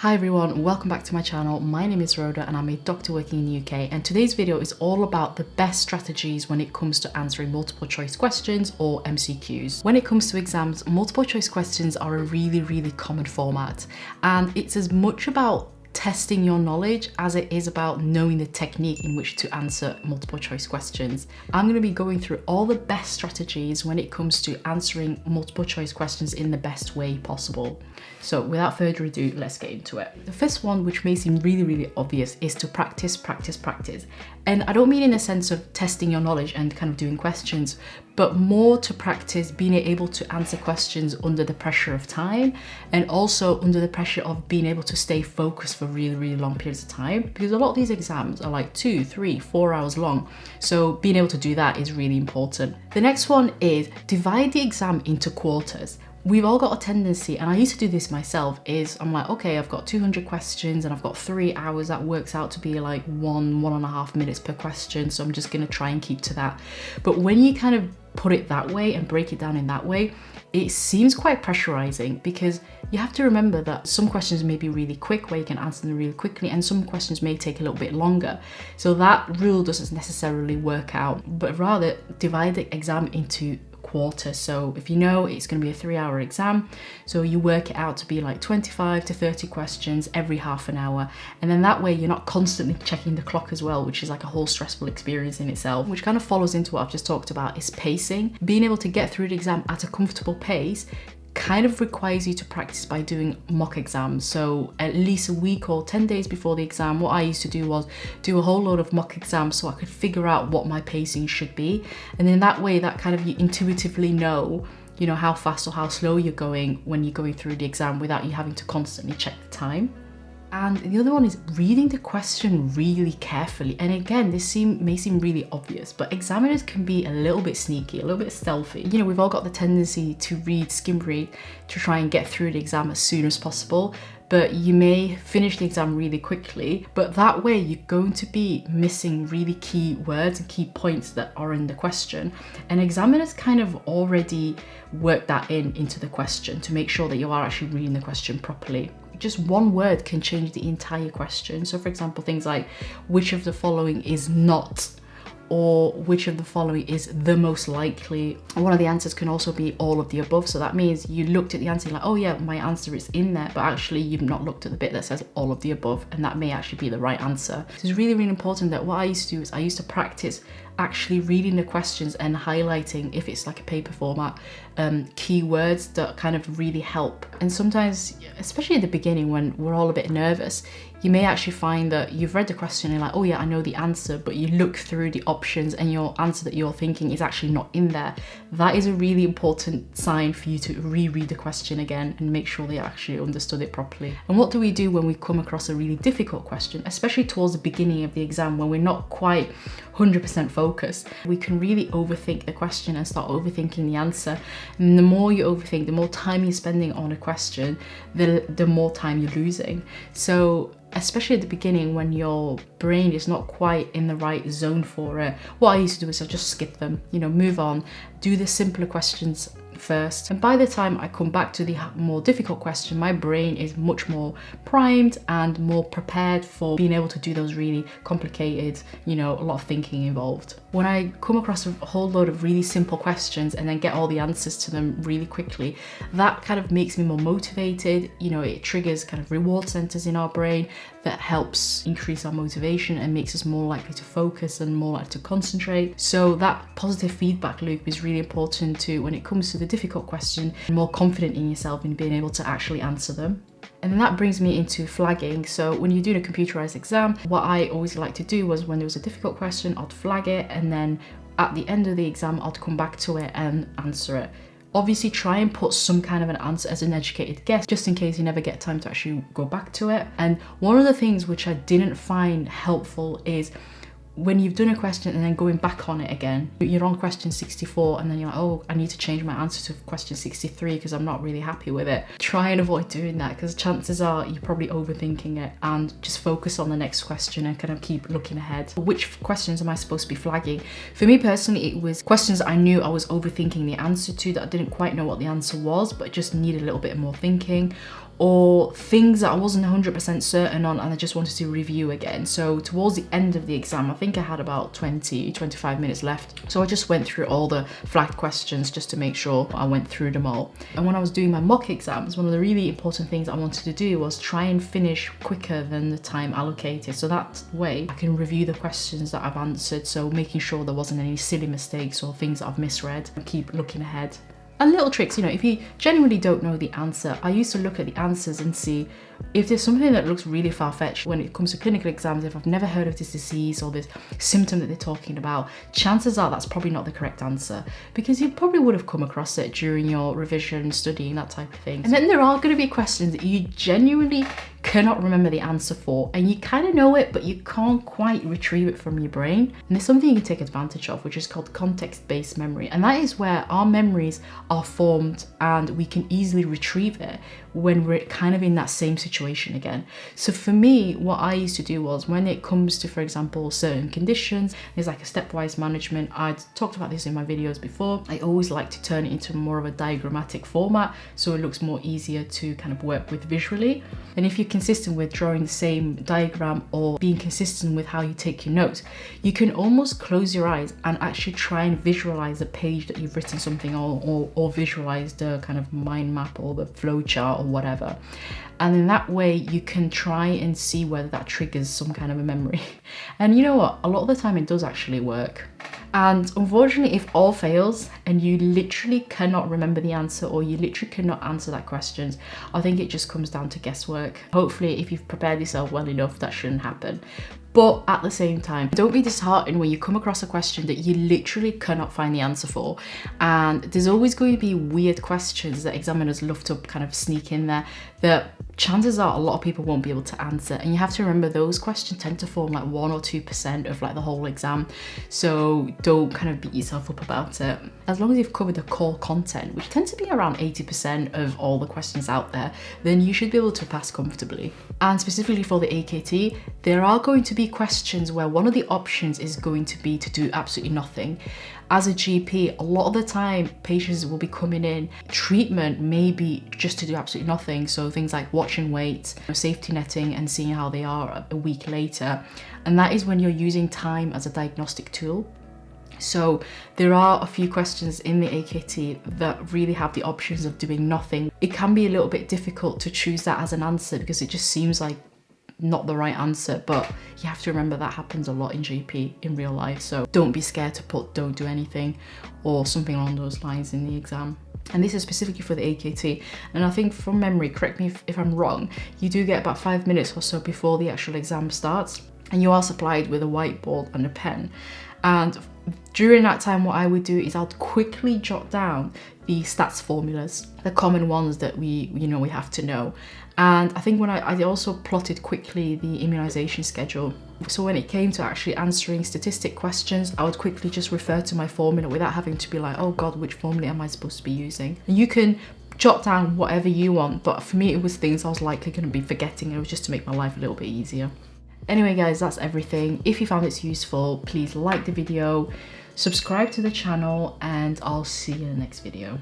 Hi everyone, welcome back to my channel. My name is Rhoda and I'm a doctor working in the UK, and today's video is all about the best strategies when it comes to answering multiple choice questions or MCQs. When it comes to exams, multiple choice questions are a really common format, and it's as much about testing your knowledge as it is about knowing the technique in which to answer multiple choice questions. I'm going to be going through all the best strategies when it comes to answering multiple choice questions in the best way possible. So without further ado, let's get into it. The first one, which may seem really obvious, is to practice. And I don't mean in a sense of testing your knowledge and kind of doing questions, but more to practice being able to answer questions under the pressure of time, and also under the pressure of being able to stay focused for really long periods of time, because a lot of these exams are like 2, 3, 4 hours long. So being able to do that is really important. The next one is divide the exam into quarters. We've all got a tendency, and I used to do this myself, is I'm like, okay, I've got 200 questions and I've got 3 hours. That works out to be like 1.5 minutes per question. So I'm just going to try and keep to that. But when you kind of put it that way and break it down in that way, it seems quite pressurizing, because you have to remember that some questions may be really quick where you can answer them really quickly, and some questions may take a little bit longer. So that rule doesn't necessarily work out, but rather divide the exam into quarter. So if you know it's going to be a 3-hour exam, so you work it out to be like 25 to 30 questions every half an hour, and then that way you're not constantly checking the clock as well, which is like a whole stressful experience in itself, which kind of follows into what I've just talked about, is pacing. Being able to get through the exam at a comfortable pace kind of requires you to practice by doing mock exams. So at least a week or 10 days before the exam, what I used to do was do a whole load of mock exams so I could figure out what my pacing should be. And then that way, that kind of you intuitively know, how fast or how slow you're going when you're going through the exam without you having to constantly check the time. And the other one is reading the question really carefully. And again, this may seem really obvious, but examiners can be a little bit sneaky, a little bit stealthy. We've all got the tendency to skim read, to try and get through the exam as soon as possible. But you may finish the exam really quickly, but that way you're going to be missing really key words and key points that are in the question. And examiners kind of already work that into the question to make sure that you are actually reading the question properly. Just one word can change the entire question. So for example, things like which of the following is not, or which of the following is the most likely. One of the answers can also be all of the above. So that means you looked at the answer like, oh yeah, my answer is in there, but actually you've not looked at the bit that says all of the above, and that may actually be the right answer. So it's really important that what I used to do is I used to practice actually reading the questions and highlighting, if it's like a paper format, keywords that kind of really help. And sometimes, especially at the beginning when we're all a bit nervous, you may actually find that you've read the question and like, oh yeah, I know the answer, but you look through the options and your answer that you're thinking is actually not in there. That is a really important sign for you to reread the question again and make sure they actually understood it properly. And what do we do when we come across a really difficult question, especially towards the beginning of the exam when we're not quite 100% focused? We can really overthink the question and start overthinking the answer. And the more you overthink, the more time you're spending on a question, the more time you're losing. So especially at the beginning when your brain is not quite in the right zone for it, what I used to do is I just skip them, move on, do the simpler questions first. And by the time I come back to the more difficult question, my brain is much more primed and more prepared for being able to do those really complicated, a lot of thinking involved. When I come across a whole load of really simple questions and then get all the answers to them really quickly, that kind of makes me more motivated. It triggers kind of reward centers in our brain that helps increase our motivation and makes us more likely to focus and more likely to concentrate. So that positive feedback loop is really important too when it comes to the difficult question, and more confident in yourself in being able to actually answer them. And then that brings me into flagging. So when you're doing a computerized exam, what I always like to do was when there was a difficult question, I'd flag it, and then at the end of the exam, I'd come back to it and answer it. Obviously try and put some kind of an answer as an educated guess, just in case you never get time to actually go back to it. And one of the things which I didn't find helpful is when you've done a question and then going back on it again, you're on question 64 and then you're like, oh, I need to change my answer to question 63 because I'm not really happy with it. Try and avoid doing that, because chances are you're probably overthinking it, and just focus on the next question and kind of keep looking ahead. Which questions am I supposed to be flagging? For me personally, it was questions I knew I was overthinking the answer to, that I didn't quite know what the answer was, but just needed a little bit more thinking. or things that I wasn't 100% certain on and I just wanted to review again. So towards the end of the exam, I think I had about 25 minutes left. So I just went through all the flagged questions just to make sure I went through them all. And when I was doing my mock exams, one of the really important things I wanted to do was try and finish quicker than the time allocated. So that way I can review the questions that I've answered. So making sure there wasn't any silly mistakes or things that I've misread and keep looking ahead. And little tricks, you know, if you genuinely don't know the answer, I used to look at the answers and see if there's something that looks really far-fetched when it comes to clinical exams. If I've never heard of this disease or this symptom that they're talking about, chances are that's probably not the correct answer, because you probably would have come across it during your revision, studying, that type of thing. And then there are going to be questions that you genuinely cannot remember the answer for, and you kind of know it, but you can't quite retrieve it from your brain. And there's something you can take advantage of, which is called context-based memory. And that is where our memories are formed and we can easily retrieve it when we're kind of in that same situation again. So for me, what I used to do was, when it comes to, for example, certain conditions, there's like a stepwise management. I'd talked about this in my videos before. I always like to turn it into more of a diagrammatic format so it looks more easier to kind of work with visually. And if you're consistent with drawing the same diagram or being consistent with how you take your notes, you can almost close your eyes and actually try and visualize a page that you've written something or visualize the kind of mind map or the flow chart or whatever. And in that way you can try and see whether that triggers some kind of a memory. And you know what, a lot of the time it does actually work. And unfortunately, if all fails and you literally cannot remember the answer or you literally cannot answer that question, I think it just comes down to guesswork. Hopefully, if you've prepared yourself well enough, that shouldn't happen. But at the same time, don't be disheartened when you come across a question that you literally cannot find the answer for. And there's always going to be weird questions that examiners love to kind of sneak in there that chances are a lot of people won't be able to answer. And you have to remember those questions tend to form like 1 or 2% of like the whole exam. So don't kind of beat yourself up about it. As long as you've covered the core content, which tends to be around 80% of all the questions out there, then you should be able to pass comfortably. And specifically for the AKT, there are going to be questions where one of the options is going to be to do absolutely nothing. As a GP, a lot of the time patients will be coming in, treatment may be just to do absolutely nothing. So things like watch and wait, safety netting and seeing how they are a week later. And that is when you're using time as a diagnostic tool. So there are a few questions in the AKT that really have the options of doing nothing. It can be a little bit difficult to choose that as an answer because it just seems like not the right answer, but you have to remember that happens a lot in GP in real life. So don't be scared to put don't do anything or something along those lines in the exam. And this is specifically for the AKT. And I think from memory, correct me if I'm wrong, you do get about 5 minutes or so before the actual exam starts, and you are supplied with a whiteboard and a pen. And during that time, what I would do is I'll quickly jot down the stats formulas, the common ones that we have to know. And I think when I also plotted quickly the immunization schedule. So when it came to actually answering statistic questions, I would quickly just refer to my formula without having to be like, oh God, which formula am I supposed to be using? And you can jot down whatever you want, but for me, it was things I was likely going to be forgetting. It was just to make my life a little bit easier. Anyway, guys, that's everything. If you found this useful, please like the video, subscribe to the channel, and I'll see you in the next video.